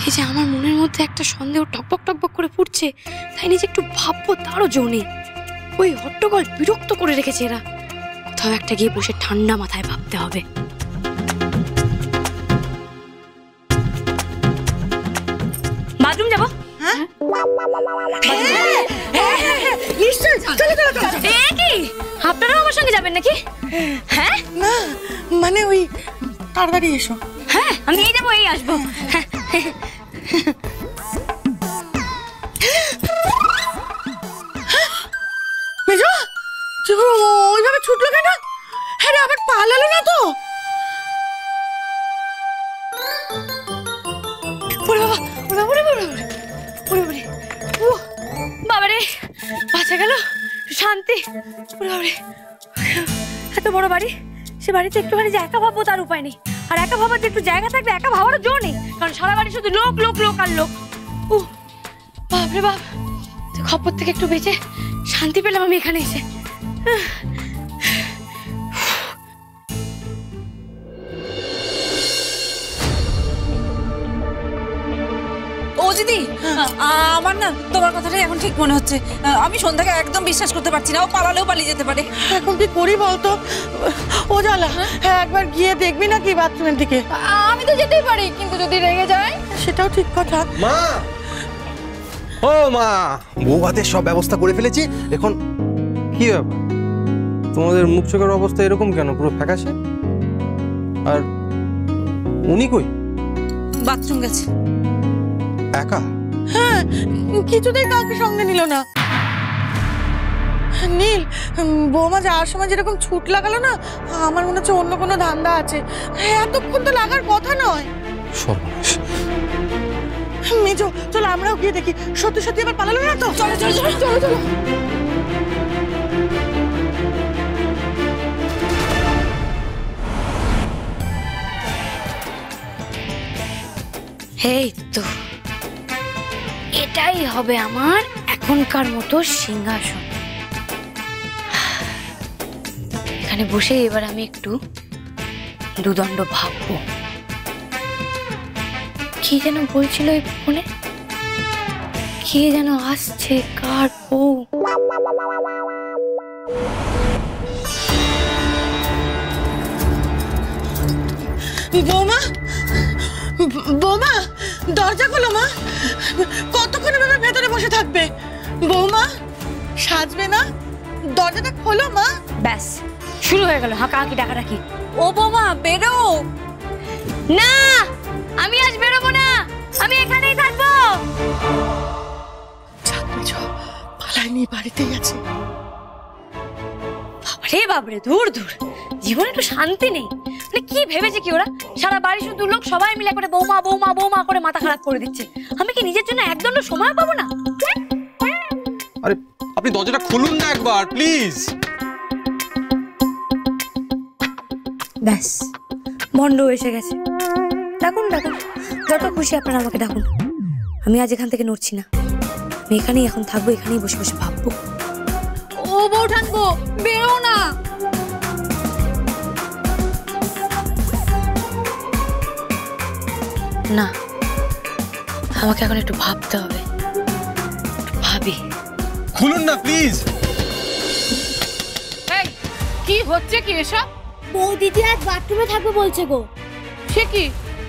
এই যে আমার মনের মধ্যে একটা সন্দেহ টকবক টকবক করে ফুটছে, তাই নিজে একটু ভাববো তারও জো নেই। ওই হট্টগোল বিরক্ত করে রেখেছে এরা। কোথাও একটা গিয়ে বসে ঠান্ডা মাথায় ভাবতে হবে। বাথরুম যাবো? আপনারাও আমার সঙ্গে যাবেন নাকি? হ্যাঁ না মানে ওই তাড়াতাড়ি এসো। হ্যাঁ আমি এই যাবো, এই আসবো। মেজো ওইভাবে ছুটলো কেন? হ্যাঁ আবার পালালো না তো? বাবারে বাঁচা গেল, শান্তি। এত বড় বাড়ি, সে বাড়িতে একটুখানি যে একা ভাববো তার উপায় নেই। আর একা ভাবার যে একটু জায়গা থাকলে একা ভাবারও জো নেই, কারণ সারা বাড়ি শুধু লোক লোক লোক আর লোক। বাপরে বাপ, খবর থেকে একটু বেঁচে শান্তি পেলাম আমি এখানে এসে। ও দিদি, আমার না তোমার কথাটাই এখন ঠিক মনে হচ্ছে। আমি সন্ধ্যাকে একদম বিশ্বাস করতে পারছি না, ও পালালেও পালিয়ে যেতে পারে। এখন কি করি বলতো? ও জ্বালা, হ্যাঁ একবার গিয়ে দেখবি না কি বাথরুমের দিকে? আমি তো যেতেই পারি, কিন্তু যদি রেগে যায়? সেটাও ঠিক কথা। মা, ও মা, বউ ভাতের সব ব্যবস্থা করে ফেলেছি। এখন কি ব্যাপার, তোমাদের মুখ চোখের অবস্থা এরকম কেন, পুরো ফ্যাকাশে? আর উনি কই? বাথরুম গেছে। একা? হ্যাঁ, কিছুতেই কাউকে সঙ্গে নিল না। নীল, বৌমা যাওয়ার সময় যেরকম ছুট লাগালো না, আমার মনে হচ্ছে অন্য কোনো ধান্দা আছে। এতক্ষণ তো লাগার কথা নয়। সর্বনাশ। মেজো চলো আমরাও গিয়ে দেখি, সত্যি সত্যি আবার পালালো না তো? চলো চলো চলো চলো চলো। এই তো, এটাই হবে আমার এখনকার মতো সিংহাসন। এখানে বসে এবার আমি একটু দুদণ্ড ভাববো। কি যেন বলছিল এই ফোনে, কে যেন আসছে, কার বউ? বৌমা, বৌমা দরজা খোলো মা। কতক্ষণ এভাবে ভেতরে বসে থাকবে? বৌমা সাজবে না, দরজাটা খোলো মা। ব্যাস শুরু হয়ে গেল হাঁকাহাঁকি ডাকাডাকি। ও বৌমা বেরো। না, আমি আজ বেরোবো না, আমি এখানেই থাকবো। পালায়নি, বাড়িতেই আছে। বাবারে বাবারে, দূর দূর, জীবনে একটু শান্তি নেই। মানে কি ভেবেছে কি ওরা, সারা বাড়ি শুধু লোক সবাই মিলে করে বৌমা বৌমা বৌমা করে মাথা খারাপ করে দিচ্ছে। আমি কি নিজের জন্য একদণ্ড সময় পাবো না? আরে আপনি দরজাটা খুলুন না একবার প্লিজ। ব্যাস বন্ধ এসে গেছে। ডাকুন ডাকুন, যত খুশি আপনারা আমাকে ডাকুন। আমি আজ এখান থেকে নড়ছি না, আমি এখানেই এখন থাকবো, এখানেই বসে বসে ভাববো। ও বউ ঠানবো, বেরো না। না, আমাকে এখন একটু ভাবতে হবে, ভাবি। খুলুন না প্লিজ। এই কি হচ্ছে কি এসব? বউ দিদি আজ বাথরুমে থাকবে বলছে গো। সে কি,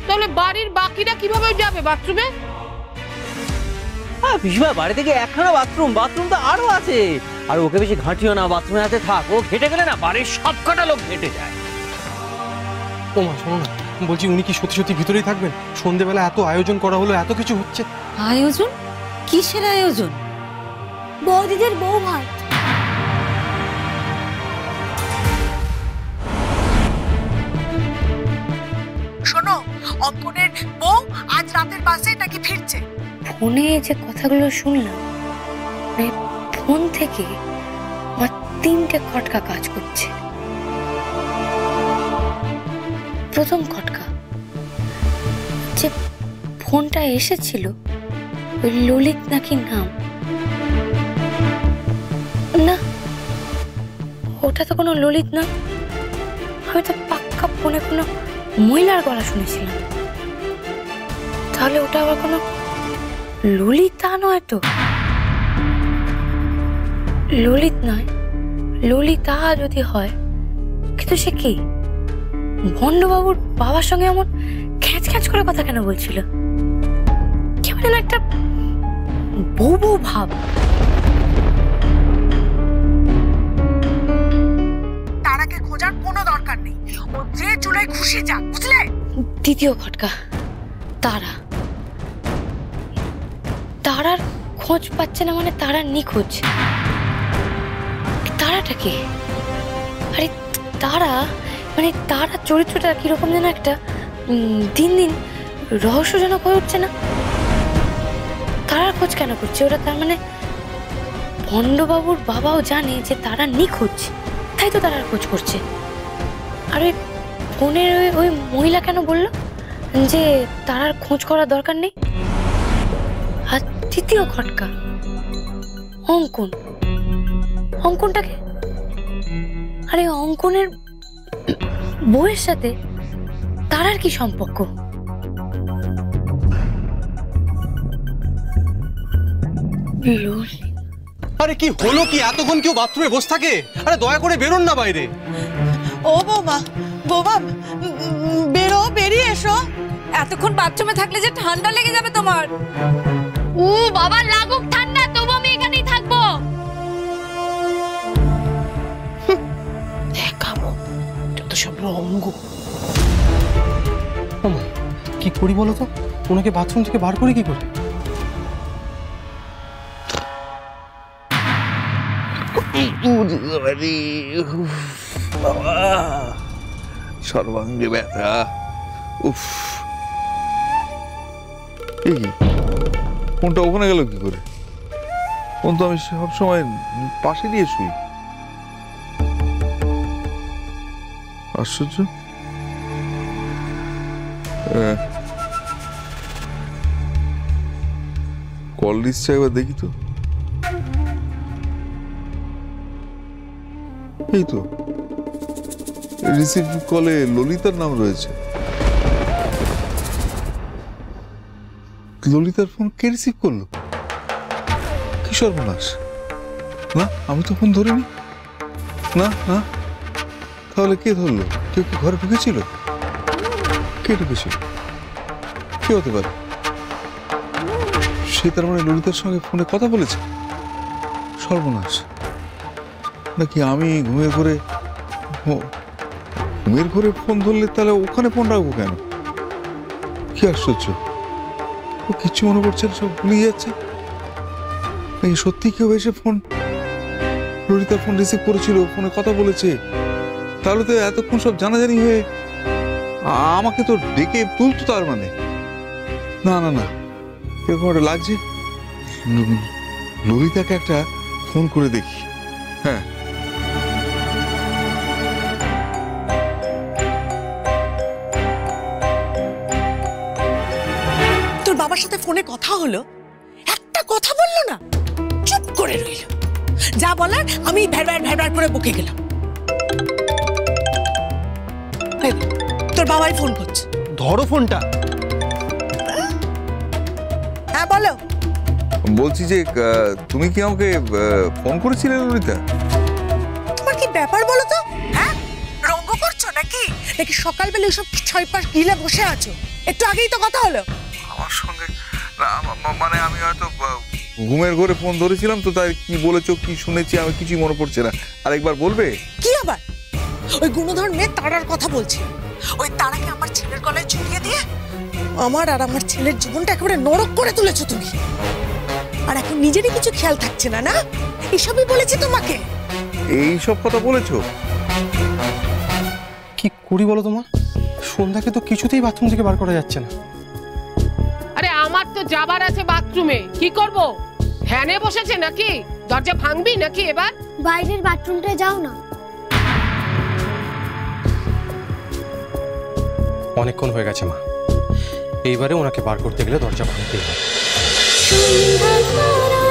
তাহলে বাড়ির বাকিরা কিভাবে যাবে বাথরুমে? পিসিমা বাড়ি থেকে একখানা বাথরুম তো আরো আছে। আর ওকে বেশি ঘাঁটিও না, বাথরুমে আছে থাক। ও ঘেটে গেলে না বাড়ির সব কটা লোক ঘেটে যায়। ও মা শোনো না, বলছি উনি কি সত্যি সত্যি ভিতরেই থাকবেন? সন্ধ্যেবেলা এত আয়োজন করা হলো, এত কিছু হচ্ছে। আয়োজন? কিসের আয়োজন? বৌদিদের বউ ভাত। শোনো, অঙ্কনের বউ আজ রাতের বাসে নাকি ফিরছে। ফোনে যে কথাগুলো শুনলাম, মানে ফোন থেকে আমার 3টে খটকা কাজ করছে। প্রথম খটকা, যে ফোনটা এসেছিল ওই ললিত নাকি নাম, না ওটা তো কোনো ললিত না। আমি তো পাক্কা ফোনে কোনো মহিলার গলা শুনেছিলাম। তাহলে ওটা আবার কোনো ললিতা নয় তো? ললিত নয়, ললিতা যদি হয়, কিন্তু সে কি ভণ্ডবাবুর বাবার সঙ্গে এমন খ্যাঁচ খ্যাঁচ করে কথা কেন বলছিল? কেমন যেন একটা বউ বউ ভাব। তারাকে খোঁজার কোনো দরকার নেই, ও যে চুলোয় খুশি যাক, বুঝলে? দ্বিতীয় খটকা, তারা। তারার খোঁজ পাচ্ছে না মানে তারা নিখোঁজ। তারাটা কে? আরে তারা মানে তারা চরিত্রটা কিরকম যেন একটা দিন দিন রহস্যজনক হয়ে উঠছে না? তারার খোঁজ কেন করছে ওরা? তার মানে ভণ্ডবাবুর বাবাও জানে যে তারা নিখোঁজ, তাই তো তারার খোঁজ করছে। আর ওই ফোনের ওই মহিলা কেন বললো যে তারার খোঁজ করার দরকার নেই? আর তৃতীয় খটকা, অঙ্কন। অঙ্কনটাকে, আরে অঙ্কনের বউয়ের সাথে তারার কি সম্পর্ক? আরে কি হলো কি? এতক্ষণ কেউ বাথরুমে বসে থাকে? আরে দয়া করে বেরোন না বাইরে। ও বৌমা, বৌমা বেরো, বেরিয়ে এসো। এতক্ষণ বাথরুমে থাকলে যে ঠান্ডা লেগে যাবে তোমার। ও বাবা, লাগুক ঠান্ডা, তবু আমি এখানেই থাকবো। দেখাবো যত সব রঙ্গ। কি করি বলো তো? ওনাকে বাথরুম থেকে বার করি কি করে? সর্বাঙ্গে ব্যথা। উফ, এই কি ফোনটা ওখানে গেল কি করে? ফোন তো আমি সব সময় পাশে দিয়ে শুই। আশ্চর্য। কল লিস্টটা একবার দেখি তো। এই তো রিসিভ কলে ললিতার নাম রয়েছে। ললিতার ফোন কে রিসিভ করলো? কি সর্বনাশ! না, আমি তো ফোন ধরিনি। না না, তাহলে কে ধরলো? কেউ কি ঘরে ঢুকেছিল? কে ঢুকেছিল? কে হতে পারে? সে তার মানে ললিতার সঙ্গে ফোনে কথা বলেছে? সর্বনাশ! নাকি আমি ঘুমের ঘরে ফোন ধরলে তাহলে ওখানে ফোন রাখবো কেন? কি আশ্চর্য! ও কিচ্ছু মনে করছে না, সব ভুলে যাচ্ছে। নাকি সত্যি কেউ এসে ললিতার ফোন রিসিভ করেছিল, ফোনে কথা বলেছে? তাহলে তো এতক্ষণ সব জানাজানি হয়ে আমাকে তো ডেকে তুলতো। তার মানে না না না, এরকম একটা লাগছে। ললিতাকে একটা ফোন করে দেখি। হ্যাঁ, তোর বাবার সাথে ফোনে কথা হলো, একটা কথা বললো না, চুপ করে রইল। যা বলার আমি ভ্যাড় ভ্যাড় করে বকে গেলাম। তোর বাবাই ফোন করছে। ধরো ফোনটা। হ্যাঁ বলো। বলছি যে তুমি কি আমাকে ফোন করেছিলে ললিতা? তোমার কি ব্যাপার বলো তো? হ্যাঁ, রঙ্গ করছো নাকি? নাকি সকালবেলা ওইসব ছয় পাশ গিলে বসে আছো? একটু আগেই তো কথা হলো। আমার সঙ্গে মানে আমি হয়তো ঘুমের ঘরে ফোন ধরেছিলাম তো, তাই কি বলেছো কি শুনেছি আমি কিছুই মনে পড়ছে না। আরেকবার বলবে? কি আবার? ওই গুণধর মেয়ে তারার কথা বলছি। ওই তারাকে আমার ছেলের গলায় ঝুলিয়ে দিয়ে আমার আর আমার ছেলের জীবনটা একেবারে নরক করে তুলেছো তুমি। আর এখন নিজেরই কিছু খেয়াল থাকছে না, না? এসবই বলেছি তোমাকে। এই সব কথা বলেছো? কি করি বলো তোমার? সন্ধ্যাকে তো কিছুতেই বাথরুম থেকে বার করা যাচ্ছে না। আরে আমার তো যাবার আছে বাথরুমে, কি করব? ফ্যানে বসেছে নাকি? দরজা ভাঙবি নাকি এবার? বাইরের বাথরুমটা যাও না। অনেকক্ষণ হয়ে গেছে মা, এইবারে ওনাকে বার করতে গেলে দরজা ভাঙতেই হবে। সন্ধ্যা তারা